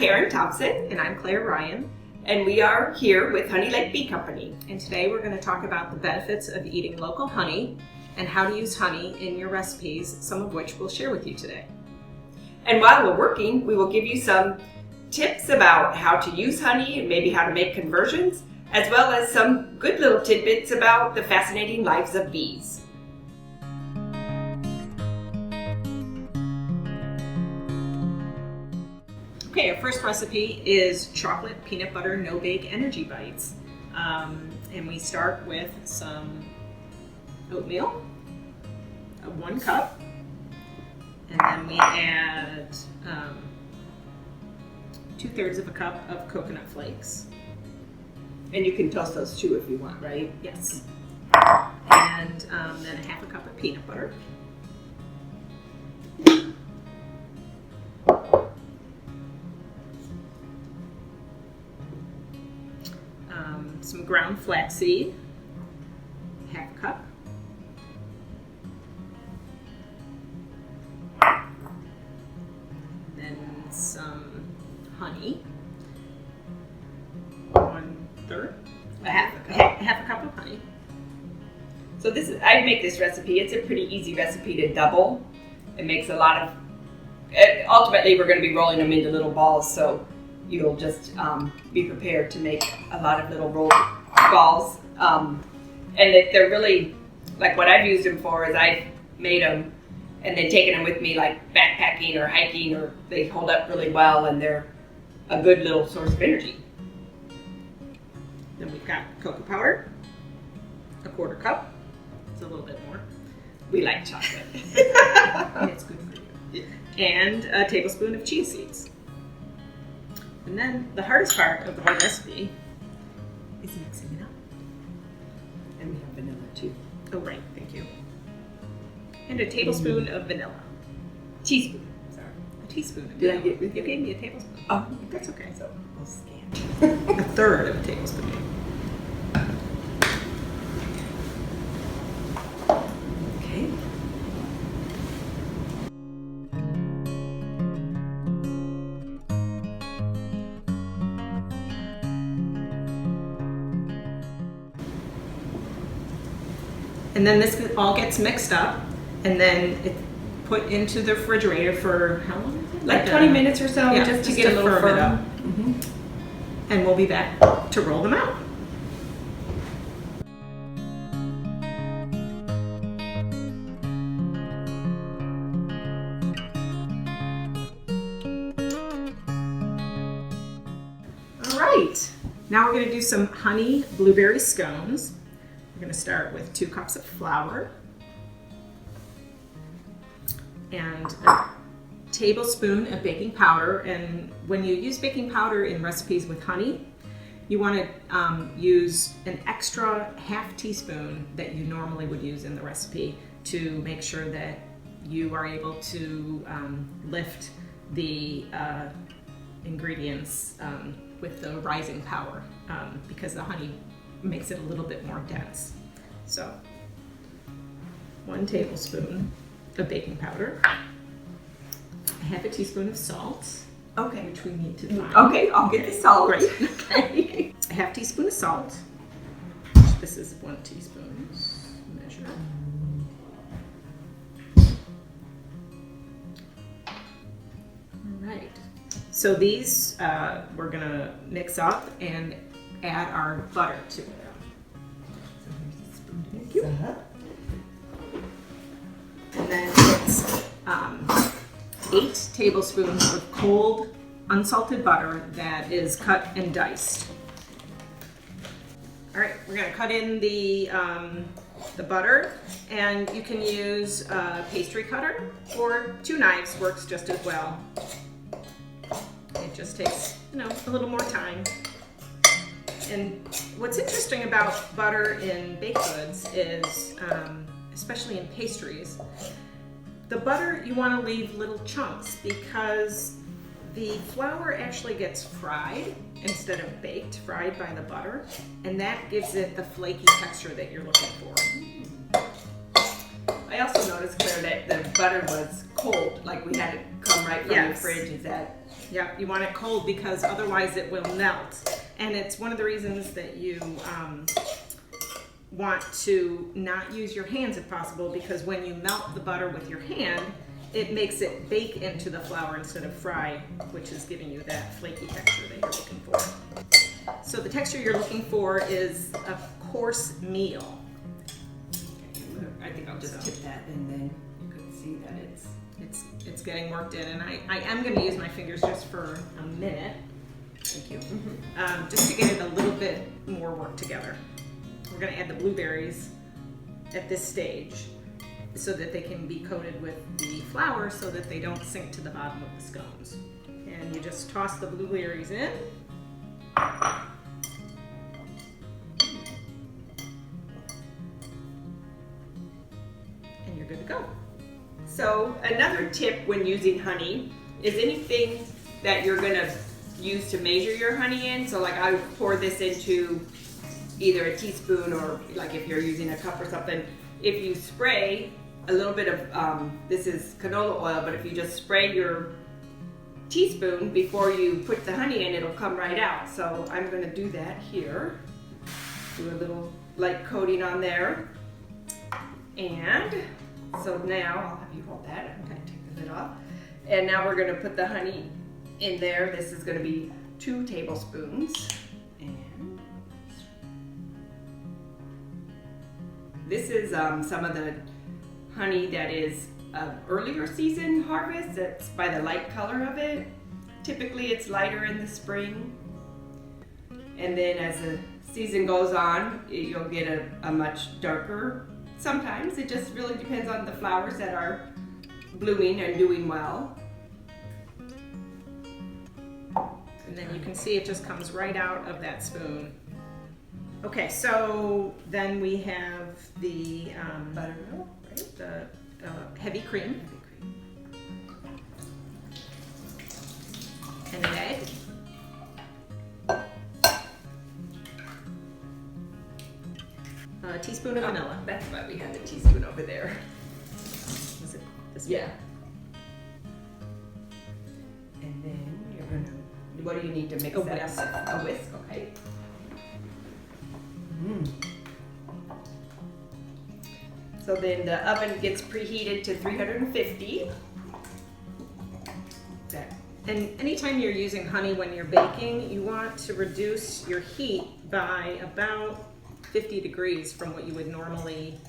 Karen Thompson. And I'm Claire Ryan. And we are here with HoneyLake Bee Company. And today we're going to talk about the benefits of eating local honey and how to use honey in your recipes, some of which we'll share with you today. And while we're working, we will give you some tips about how to use honey and maybe how to make conversions, as well as some good little tidbits about the fascinating lives of bees. Okay, our first recipe is chocolate peanut butter no-bake energy bites. And we start with some oatmeal, 1 cup, and then we add 2/3 of a cup of coconut flakes. And you can toast those too if you want, right? Yes. And then 1/2 cup of peanut butter. Some ground flaxseed, 1/2 cup. Then some honey, 1/3. Half a cup of honey. So I make this recipe. It's a pretty easy recipe to double. It makes a lot of, ultimately we're going to be rolling them into little balls, so you'll just be prepared to make a lot of little rolled balls. And they're really, like what I've used them for is I've made them and then taken them with me like backpacking or hiking, or they hold up really well and they're a good little source of energy. Then we've got cocoa powder, 1/4 cup. It's a little bit more. We like chocolate. And it's good for you. Yeah. And a tablespoon of chia seeds. And then the hardest part of the whole recipe is mixing it up. And we have vanilla too. Oh, right, thank you. And a tablespoon of vanilla. Teaspoon. Sorry. A teaspoon of Did I vanilla. get? You gave me a tablespoon. Oh, That's okay. So we'll scan. 1/3 of a tablespoon. Okay. And then this all gets mixed up, and then it's put into the refrigerator for how long is it? Like 20 minutes or so, Yeah, just to get a little firm it firm. up. And we'll be back to roll them out. All right, now we're going to do some honey blueberry scones. We're going to start with 2 cups of flour and a tablespoon of baking powder. And when you use baking powder in recipes with honey, you want to use an extra 1/2 teaspoon that you normally would use in the recipe to make sure that you are able to lift the ingredients with the rising power, because the honey makes it a little bit more dense. So 1 tablespoon of baking powder, 1/2 teaspoon of salt, Okay. which we need to find. Okay, I'll get the salt. Great. Okay. 1/2 teaspoon of salt. This is 1 teaspoon measure. All right. So these we're gonna mix up and add our butter to it. Thank you. And then it's 8 tablespoons of cold, unsalted butter that is cut and diced. All right, we're gonna cut in the butter, and you can use a pastry cutter, or 2 knives works just as well. It just takes, a little more time. And what's interesting about butter in baked goods is, especially in pastries, the butter you want to leave little chunks because the flour actually gets fried instead of baked, fried by the butter, and that gives it the flaky texture that you're looking for. I also noticed, Claire, that the butter was cold, like we had it come right from the fridge. Is that Yeah, you want it cold because otherwise it will melt. And it's one of the reasons that you want to not use your hands if possible, because when you melt the butter with your hand, it makes it bake into the flour instead of fry, which is giving you that flaky texture that you're looking for. So the texture you're looking for is a coarse meal. Okay, I think I'll just tip that, and then you can see that it's getting worked in, and I am going to use my fingers just for a minute. Thank you. Just to get it a little bit more worked together. We're going to add the blueberries at this stage so that they can be coated with the flour so that they don't sink to the bottom of the scones. And you just toss the blueberries in. And you're good to go. So another tip when using honey is anything that you're going to use to measure your honey in. So like I would pour this into either a teaspoon, or like if you're using a cup or something, if you spray a little bit of, this is canola oil, but if you just spray your teaspoon before you put the honey in, it'll come right out. So I'm going to do that here. Do a little light coating on there. And so now, I'll have you hold that. I'm going to take the lid off. And now we're going to put the honey in there. This is going to be 2 tablespoons. And this is some of the honey that is earlier season harvest. That's by the light color of it. Typically it's lighter in the spring. And then as the season goes on, you'll get a much darker. Sometimes it just really depends on the flowers that are blooming and doing well. And then you can see it just comes right out of that spoon. Okay, so then we have the buttermilk, right? The heavy cream. And an egg. A teaspoon of vanilla. That's why we had the teaspoon over there. Was it this Yeah. And then you're gonna, what do you need to mix that whisk. up? A whisk, okay. So then the oven gets preheated to 350. And anytime you're using honey when you're baking, you want to reduce your heat by about 50 degrees from what you would normally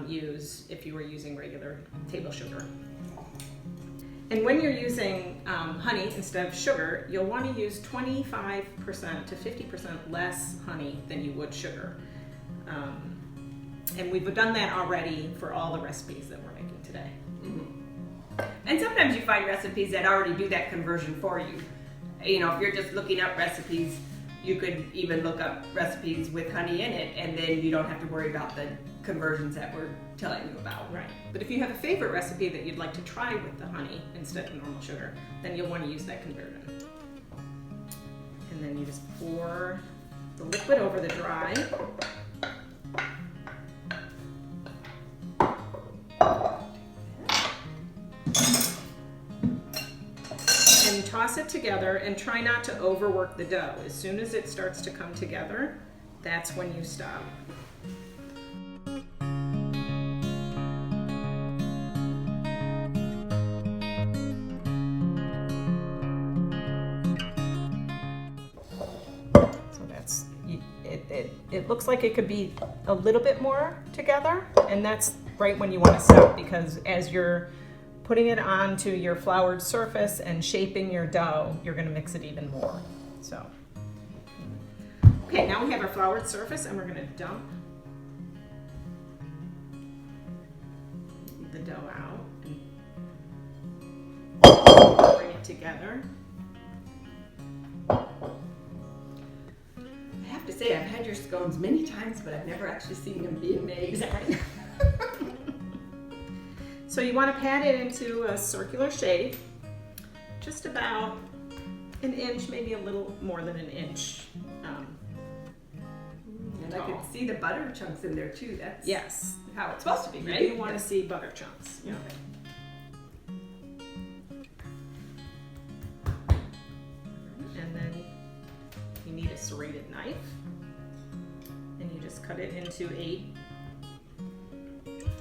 use if you were using regular table sugar. And when you're using honey instead of sugar, you'll want to use 25% to 50% less honey than you would sugar. And we've done that already for all the recipes that we're making today. And sometimes you find recipes that already do that conversion for you. You know, if you're just looking up recipes, you could even look up recipes with honey in it, and then you don't have to worry about the conversions that we're telling you about. Right. But if you have a favorite recipe that you'd like to try with the honey instead of normal sugar, then you'll want to use that conversion. And then you just pour the liquid over the dry. And toss it together and try not to overwork the dough. As soon as it starts to come together, that's when you stop. So that's, it looks like it could be a little bit more together, and that's right when you want to stop, because as you're putting it onto your floured surface and shaping your dough, you're going to mix it even more. So, okay, now we have our floured surface, and we're going to dump the dough out and bring it together. I have to say, I've had your scones many times, but I've never actually seen them being made. Is that right? So you want to pat it into a circular shape, just about an inch, maybe a little more than an inch. And I can see the butter chunks in there too. That's Yes. how it's supposed to be, right? You want to see butter chunks. Yeah. you need a serrated knife, and you just cut it into 8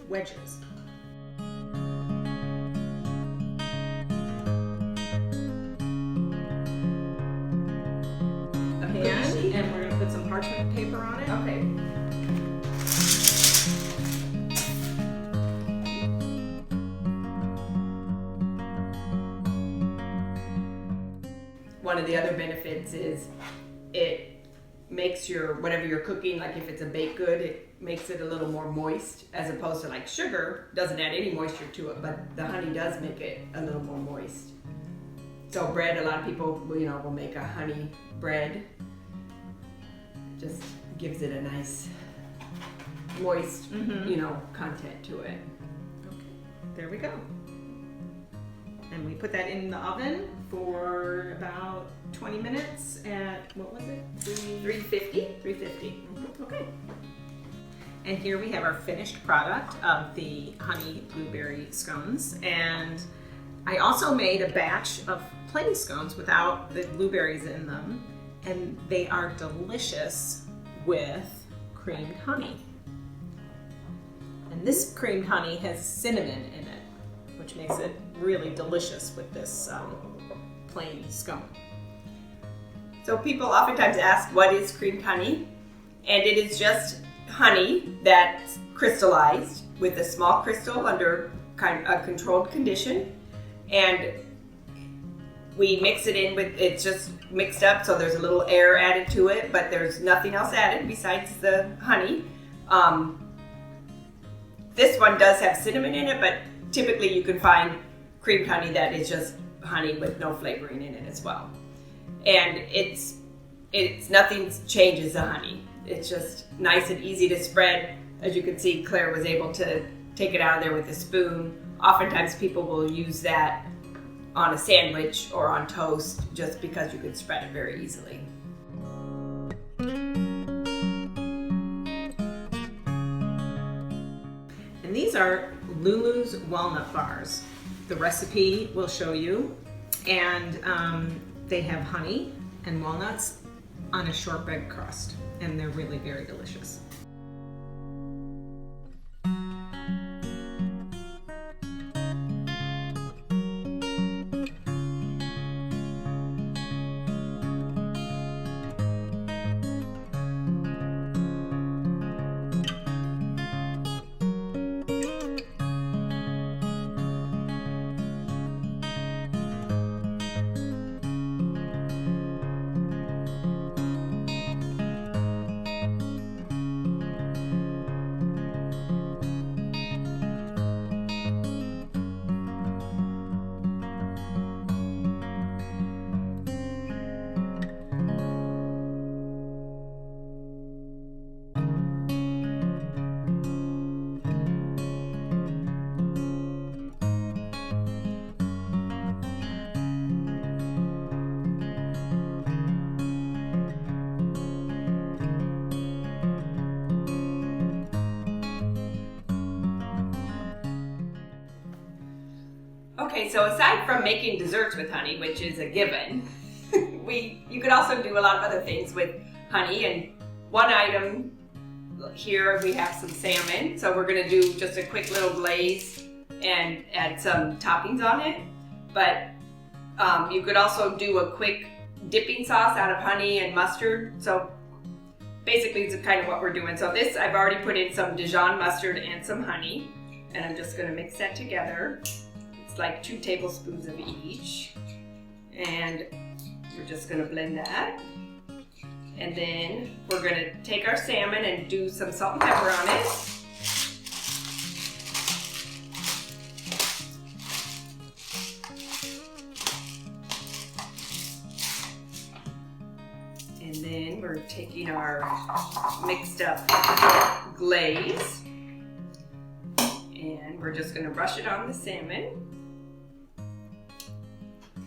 wedges. And we're going to put some parchment paper on it. Okay. One of the other benefits is it makes your, whatever you're cooking, like if it's a baked good, it makes it a little more moist, as opposed to like sugar doesn't add any moisture to it, but the honey does make it a little more moist. So bread, a lot of people, will make a honey bread. Just gives it a nice moist, content to it. Okay, there we go. And we put that in the oven for about 20 minutes at, what was it? 350? 350. Okay. And here we have our finished product of the honey blueberry scones. And I also made a batch of plain scones without the blueberries in them. And they are delicious with creamed honey. And this creamed honey has cinnamon in it, which makes it really delicious with this plain scone. So people oftentimes ask, what is creamed honey? And it is just honey that's crystallized with a small crystal under a controlled condition. And we mix it in with, it's just mixed up, so there's a little air added to it, but there's nothing else added besides the honey. This one does have cinnamon in it, but typically you can find creamed honey that is just honey with no flavoring in it as well. And it's nothing changes the honey. It's just nice and easy to spread. As you can see, Claire was able to take it out of there with a spoon. Oftentimes people will use that on a sandwich or on toast just because you can spread it very easily. And these are Lulus walnut bars. The recipe will show you. And they have honey and walnuts on a shortbread crust. And they're really very delicious. Okay, so aside from making desserts with honey, which is a given, you could also do a lot of other things with honey. And one item here, we have some salmon. So we're gonna do just a quick little glaze and add some toppings on it. But you could also do a quick dipping sauce out of honey and mustard. So basically it's kind of what we're doing. So this, I've already put in some Dijon mustard and some honey, and I'm just gonna mix that together. Like 2 tablespoons of each, and we're just going to blend that, and then we're going to take our salmon and do some salt and pepper on it, and then we're taking our mixed up glaze and we're just going to brush it on the salmon.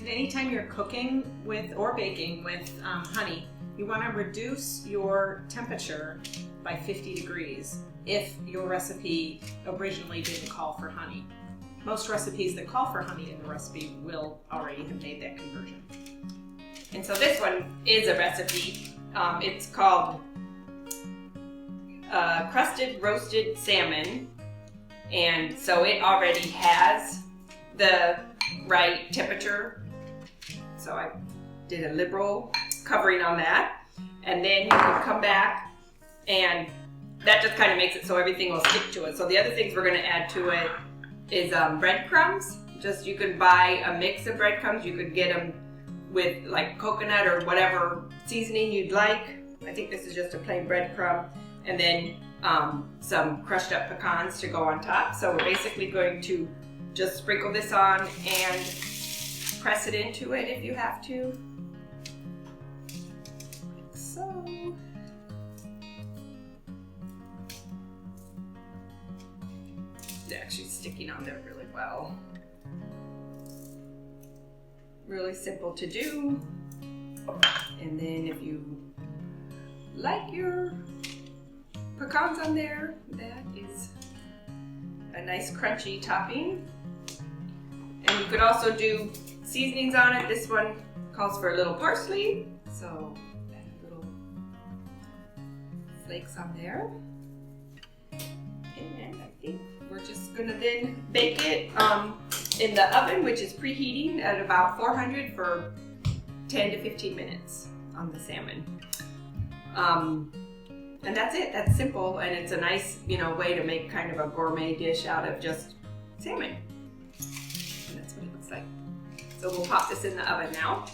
Anytime you're cooking with or baking with honey, you want to reduce your temperature by 50 degrees if your recipe originally didn't call for honey. Most recipes that call for honey in the recipe will already have made that conversion. And so this one is a recipe. It's called crusted roasted salmon. And so it already has the right temperature. So I did a liberal covering on that. And then you can come back, and that just kind of makes it so everything will stick to it. So the other things we're going to add to it is breadcrumbs. Just you could buy a mix of breadcrumbs. You could get them with like coconut or whatever seasoning you'd like. I think this is just a plain breadcrumb. And then some crushed up pecans to go on top. So we're basically going to just sprinkle this on and press it into it if you have to. Like so. It's actually sticking on there really well. Really simple to do. And then if you like your pecans on there, that is a nice crunchy topping. And you could also do seasonings on it. This one calls for a little parsley, so add a little flakes on there. And I think we're just gonna then bake it in the oven, which is preheating at about 400 for 10 to 15 minutes on the salmon. And that's it. That's simple, and it's a nice, way to make kind of a gourmet dish out of just salmon. And that's what it looks like. So we'll pop this in the oven now.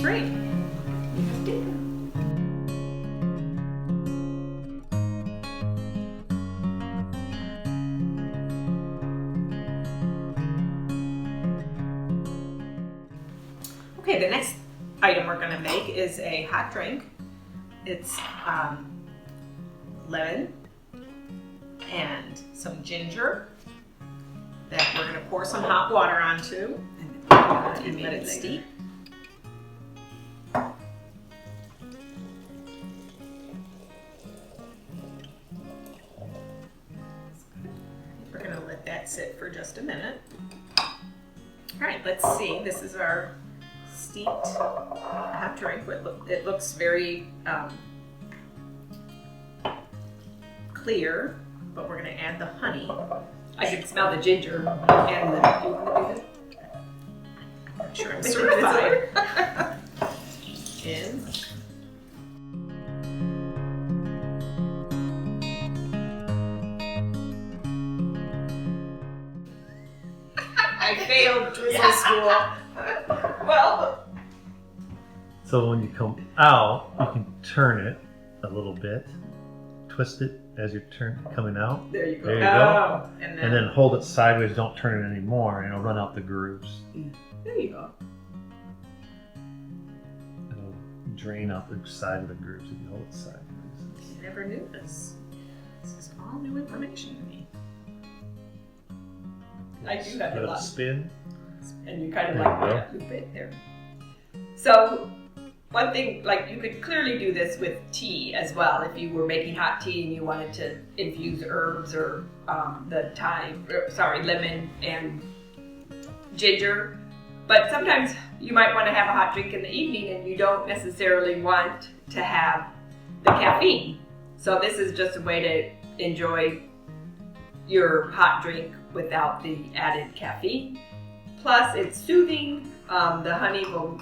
Great. Okay, the next item we're going to make is a hot drink. It's lemon and some ginger that we're going to pour some hot water onto and let it steep. We're going to let that sit for just a minute. All right, let's see. This is our steeped hot drink. It looks very clear, but we're going to add the honey. I can smell the ginger and the. Do you want to do that? I'm not sure I'm certified. In. I failed drizzle school. Well. So when you come out, you can turn it a little bit, twist it as you're coming out. There you go. There you go. And And then hold it sideways, don't turn it anymore, and it'll run out the grooves. There you go. It'll drain out the side of the grooves if you hold it sideways. I never knew this. This is all new information to me. I do have Let a it lot. spin. And you kind of There like you go. that loop it there. So one thing, like you could clearly do this with tea as well. If you were making hot tea and you wanted to infuse herbs or lemon and ginger. But sometimes you might want to have a hot drink in the evening and you don't necessarily want to have the caffeine. So this is just a way to enjoy your hot drink without the added caffeine. Plus, it's soothing. The honey will,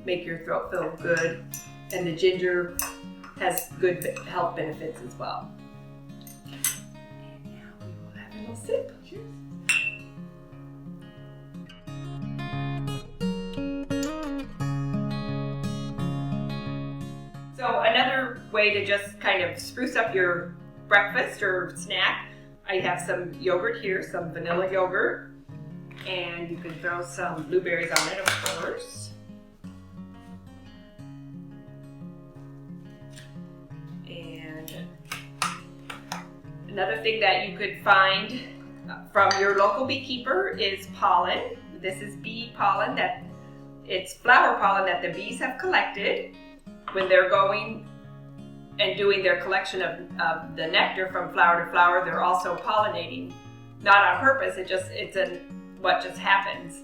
make your throat feel good, and the ginger has good health benefits as well. And now we will have a little sip. Cheers. So another way to just kind of spruce up your breakfast or snack, I have some yogurt here, some vanilla yogurt. And you can throw some blueberries on it, of course. And another thing that you could find from your local beekeeper is pollen. This is bee pollen it's flower pollen that the bees have collected when they're going and doing their collection of the nectar from flower to flower. They're also pollinating, not on purpose, what just happens.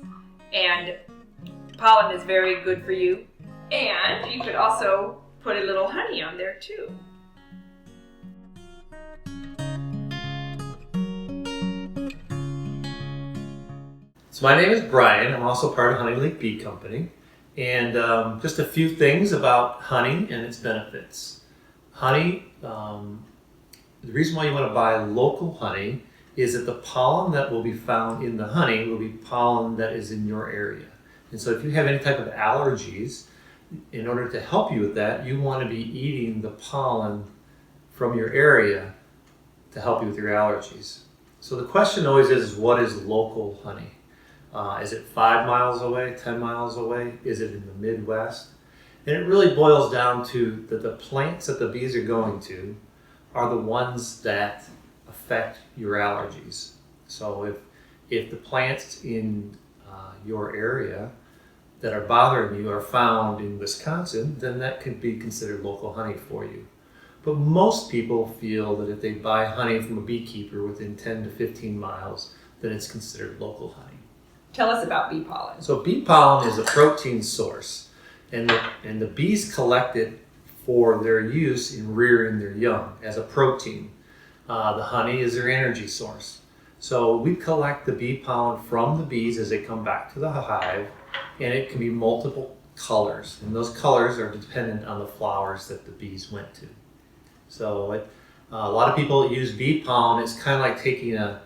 And pollen is very good for you. And you could also put a little honey on there too. So my name is Brian. I'm also part of HoneyLake Bee Company. And just a few things about honey and its benefits. Honey, the reason why you want to buy local honey is that the pollen that will be found in the honey will be pollen that is in your area. And so if you have any type of allergies, in order to help you with that, you want to be eating the pollen from your area to help you with your allergies. So the question always is what is local honey? Is it 5 miles away, 10 miles away? Is it in the Midwest? And it really boils down to that the plants that the bees are going to are the ones that affect your allergies. So if the plants in your area that are bothering you are found in Wisconsin, then that could be considered local honey for you. But most people feel that if they buy honey from a beekeeper within 10 to 15 miles, then it's considered local honey. Tell us about bee pollen. So bee pollen is a protein source, and the bees collect it for their use in rearing their young as a protein. The honey is their energy source. So we collect the bee pollen from the bees as they come back to the hive, and it can be multiple colors, and those colors are dependent on the flowers that the bees went to. So a lot of people use bee pollen. It's kind of like taking a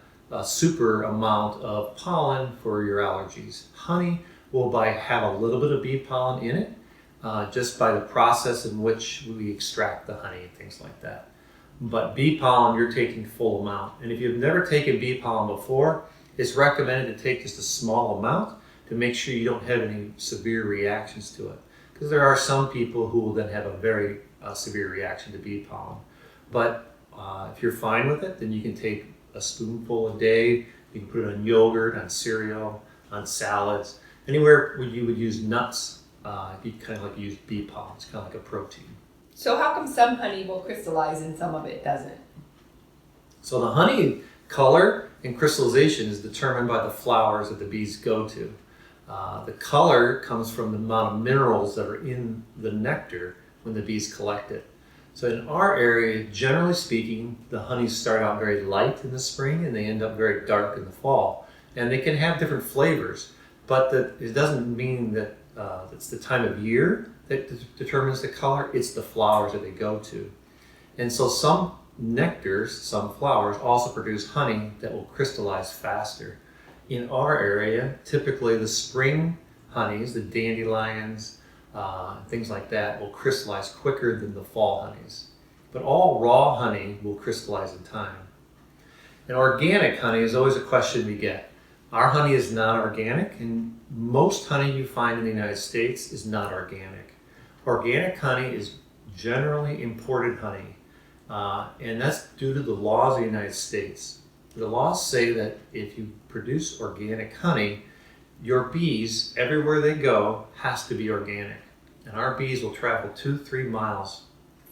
super amount of pollen for your allergies. Honey will have a little bit of bee pollen in it, just by the process in which we extract the honey and things like that. But bee pollen, you're taking full amount. And if you've never taken bee pollen before, it's recommended to take just a small amount to make sure you don't have any severe reactions to it. Because there are some people who will then have a very severe reaction to bee pollen. But if you're fine with it, then you can take a spoonful a day. You can put it on yogurt, on cereal, on salads, anywhere where you would use nuts. You kind of like use bee pollen. It's kind of like a protein. So how come some honey will crystallize and some of it doesn't? So the honey color and crystallization is determined by the flowers that the bees go to. The color comes from the amount of minerals that are in the nectar when the bees collect it. So in our area, generally speaking, the honeys start out very light in the spring and they end up very dark in the fall. And they can have different flavors, but it doesn't mean that it's the time of year that determines the color. It's the flowers that they go to. And so some nectars, some flowers also produce honey that will crystallize faster. In our area, typically the spring honeys, the dandelions, things like that, will crystallize quicker than the fall honeys. But all raw honey will crystallize in time. And organic honey is always a question we get. Our honey is not organic, and most honey you find in the United States is not organic. Organic honey is generally imported honey, and that's due to the laws of the United States. The laws say that if you produce organic honey, your bees, everywhere they go, has to be organic. And our bees will travel 2-3 miles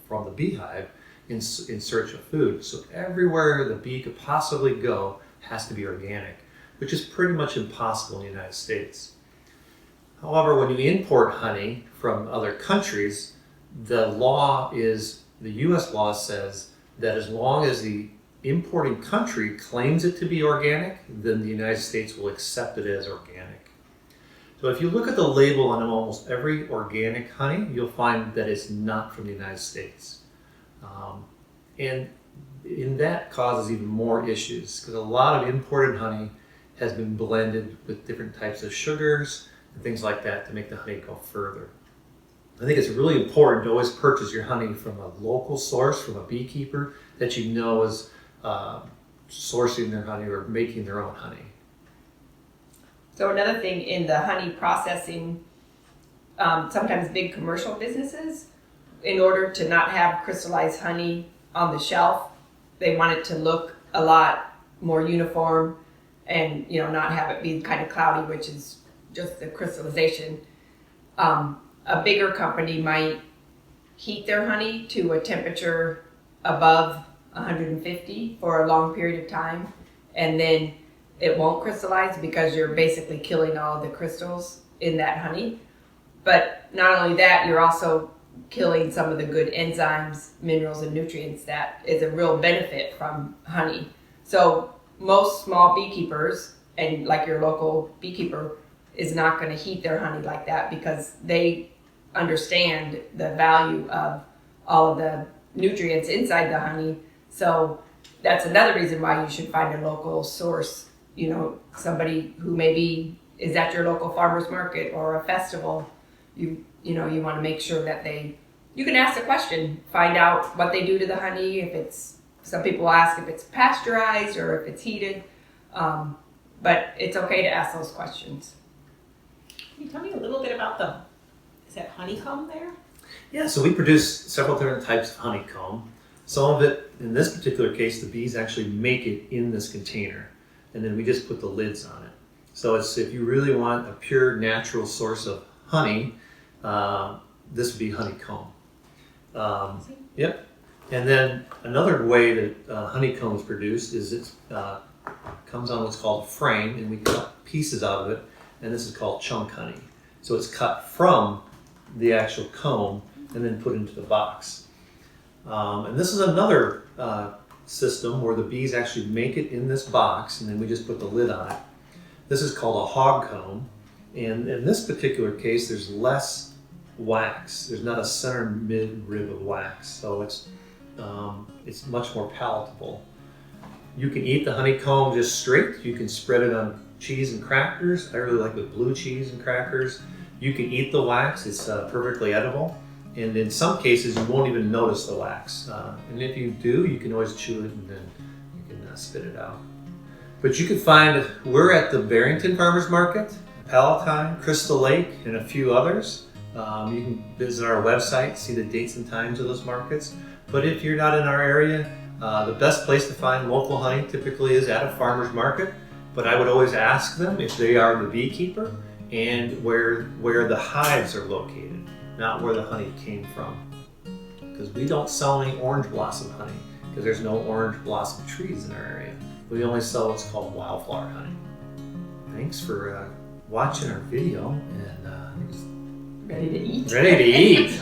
from the beehive in search of food. So everywhere the bee could possibly go has to be organic, which is pretty much impossible in the United States. However, when you import honey from other countries, the U.S. law says that as long as the importing country claims it to be organic, then the United States will accept it as organic. So if you look at the label on almost every organic honey, you'll find that it's not from the United States. And that causes even more issues because a lot of imported honey has been blended with different types of sugars and things like that to make the honey go further. I think it's really important to always purchase your honey from a local source, from a beekeeper that you know is sourcing their honey or making their own honey. So another thing in the honey processing, sometimes big commercial businesses, in order to not have crystallized honey on the shelf, they want it to look a lot more uniform and, you know, not have it be kind of cloudy, which is just the crystallization. A bigger company might heat their honey to a temperature above 150 for a long period of time, and then it won't crystallize because you're basically killing all the crystals in that honey. But not only that, you're also killing some of the good enzymes, minerals, and nutrients that is a real benefit from honey. So most small beekeepers, and like your local beekeeper, is not going to heat their honey like that because they understand the value of all of the nutrients inside the honey. So that's another reason why you should find a local source, you know, somebody who maybe is at your local farmer's market or a festival. You want to make sure that you can ask the question, find out what they do to the honey. If it's, some people ask if it's pasteurized or if it's heated, but it's okay to ask those questions. Can you tell me a little bit about is that honeycomb there? Yeah, so we produce several different types of honeycomb. Some of it, in this particular case, the bees actually make it in this container, and then we just put the lids on it. So it's, if you really want a pure natural source of honey, this would be honeycomb. Yep. And then another way that honeycomb is produced is it comes on what's called a frame, and we cut pieces out of it, and this is called chunk honey. So it's cut from the actual comb and then put into the box. And this is another system where the bees actually make it in this box, and then we just put the lid on it. This is called a hog comb, and in this particular case, there's less wax. There's not a center mid rib of wax, so it's much more palatable. You can eat the honeycomb just straight. You can spread it on cheese and crackers. I really like with blue cheese and crackers. You can eat the wax. It's perfectly edible. And in some cases, you won't even notice the wax. And if you do, you can always chew it and then you can spit it out. But you can find, we're at the Barrington Farmers Market, Palatine, Crystal Lake, and a few others. You can visit our website, see the dates and times of those markets. But if you're not in our area, the best place to find local honey typically is at a farmer's market. But I would always ask them if they are the beekeeper and where the hives are located, not where the honey came from. Because we don't sell any orange blossom honey, because there's no orange blossom trees in our area. We only sell what's called wildflower honey. Thanks for watching our video, and Ready to eat. ready to eat.